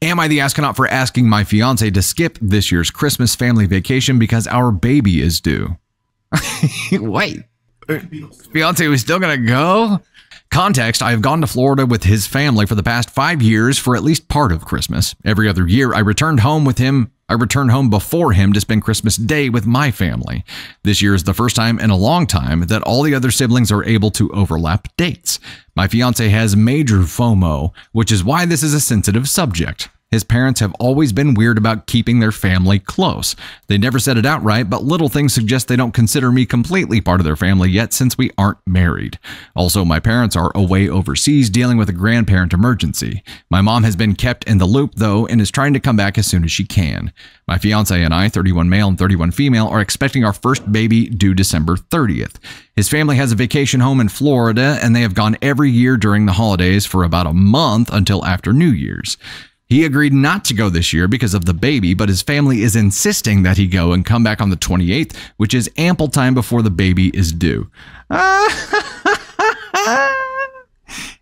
Am I the astronaut for asking my fiance to skip this year's Christmas family vacation because our baby is due? Wait, fiance was still going to go? Context, I have gone to Florida with his family for the past 5 years for at least part of Christmas. Every other year, I returned home before him to spend Christmas Day with my family. This year is the first time in a long time that all the other siblings are able to overlap dates. My fiance has major FOMO, which is why this is a sensitive subject. His parents have always been weird about keeping their family close. They never said it outright, but little things suggest they don't consider me completely part of their family yet since we aren't married. Also, my parents are away overseas dealing with a grandparent emergency. My mom has been kept in the loop, though, and is trying to come back as soon as she can. My fiance and I, 31 male and 31 female, are expecting our first baby due December 30th. His family has a vacation home in Florida, and they have gone every year during the holidays for about a month until after New Year's. He agreed not to go this year because of the baby, but his family is insisting that he go and come back on the 28th, which is ample time before the baby is due.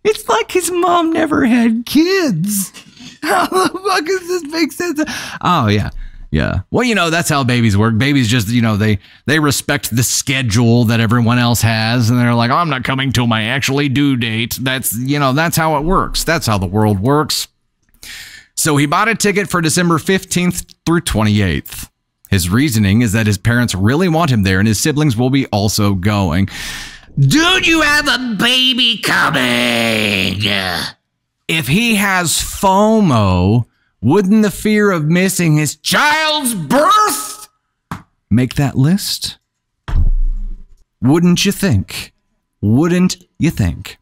It's like his mom never had kids. How the fuck does this make sense? Oh, yeah. Yeah. Well, that's how babies work. Babies just, they respect the schedule that everyone else has. And they're like, I'm not coming till my actually due date. That's how it works. That's how the world works. So he bought a ticket for December 15th through 28th. His reasoning is that his parents really want him there and his siblings will be also going. Dude, you have a baby coming. If he has FOMO, wouldn't the fear of missing his child's birth make that list? Wouldn't you think? Wouldn't you think?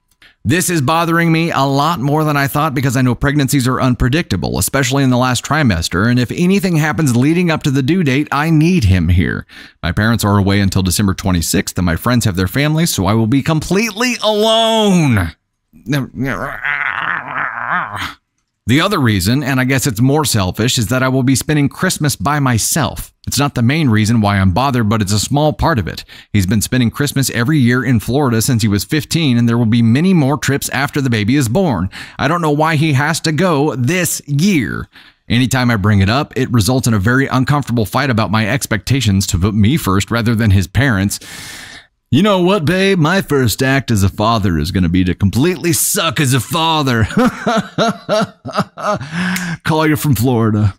This is bothering me a lot more than I thought because I know pregnancies are unpredictable, especially in the last trimester, and if anything happens leading up to the due date, I need him here. My parents are away until December 26th, and my friends have their families, so I will be completely alone. The other reason, and I guess it's more selfish, is that I will be spending Christmas by myself. It's not the main reason why I'm bothered, but it's a small part of it. He's been spending Christmas every year in Florida since he was 15, and there will be many more trips after the baby is born. I don't know why he has to go this year. Anytime I bring it up, it results in a very uncomfortable fight about my expectations to put me first rather than his parents. You know what, babe? My first act as a father is going to be to completely suck as a father. Call you from Florida.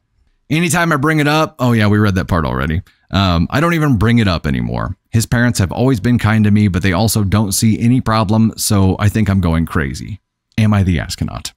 Anytime I bring it up, oh yeah, we read that part already. I don't even bring it up anymore. His parents have always been kind to me, but they also don't see any problem, so I think I'm going crazy. Am I the astronaut?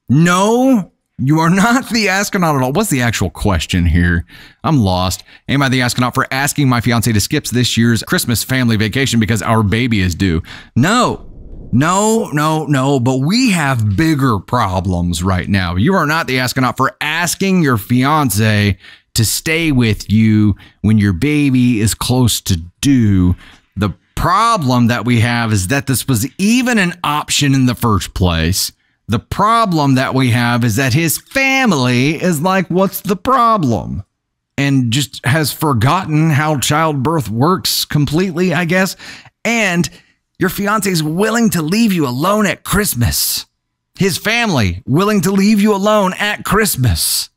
No, you are not the astronaut at all. What's the actual question here? I'm lost. Am I the astronaut for asking my fiance to skip this year's Christmas family vacation because our baby is due? No, but we have bigger problems right now. You are not the astronaut for asking your fiance to stay with you when your baby is close to due. The problem that we have is that this was even an option in the first place. The problem that we have is that his family is like, what's the problem? And just has forgotten how childbirth works completely, I guess. And your fiance is willing to leave you alone at Christmas. His family willing to leave you alone at Christmas.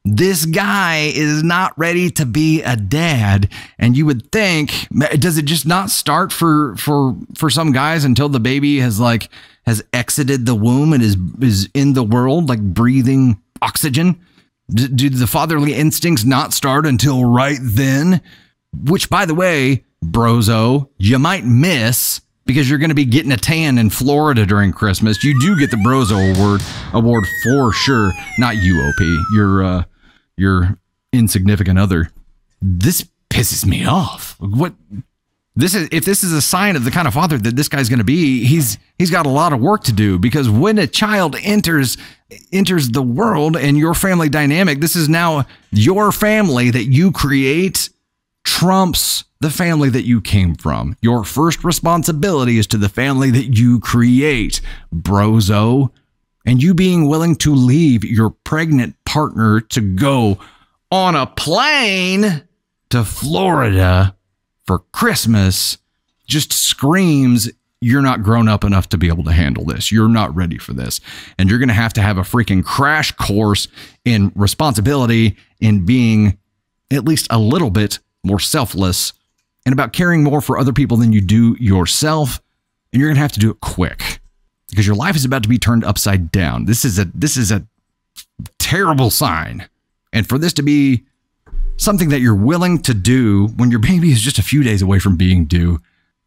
This guy is not ready to be a dad. And you would think, does it just not start for some guys until the baby has exited the womb and is in the world, like breathing oxygen? Do the fatherly instincts not start until right then? Which, by the way, brozo, you might miss because you're going to be getting a tan in Florida during Christmas. You do get the Brozo award for sure. Not you, OP. Your insignificant other. This pisses me off. If this is a sign of the kind of father that this guy's going to be, he's got a lot of work to do, because when a child enters the world and your family dynamic, this is now your family that you create trumps the family that you came from. Your first responsibility is to the family that you create, brozo. And you being willing to leave your pregnant partner to go on a plane to Florida for Christmas just screams you're not grown up enough to be able to handle this. You're not ready for this. And you're going to have a freaking crash course in responsibility, in being at least a little bit more selfless and about caring more for other people than you do yourself. And you're going to have to do it quick because your life is about to be turned upside down. This is a terrible sign. And for this to be something that you're willing to do when your baby is just a few days away from being due,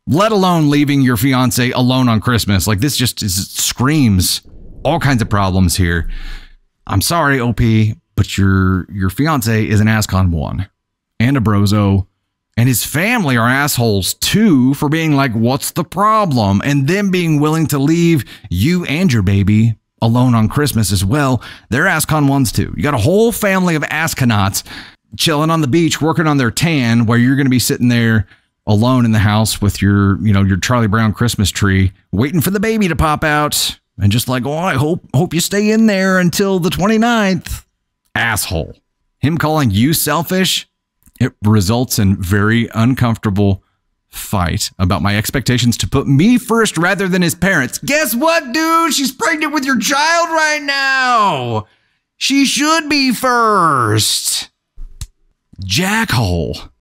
let alone leaving your fiance alone on Christmas. Like, this just screams all kinds of problems here. I'm sorry, OP, but your fiance is an ASCON 1 and a brozo, and his family are assholes too for being like, what's the problem? And them being willing to leave you and your baby alone on Christmas as well. They're ASCON 1s too. You got a whole family of asconauts chilling on the beach, working on their tan, where you're going to be sitting there alone in the house with your Charlie Brown Christmas tree, waiting for the baby to pop out, and just like, oh, I hope you stay in there until the 29th. Asshole. Him calling you selfish, it results in very uncomfortable fight about my expectations to put me first rather than his parents. Guess what, dude? She's pregnant with your child right now. She should be first. Jackhole.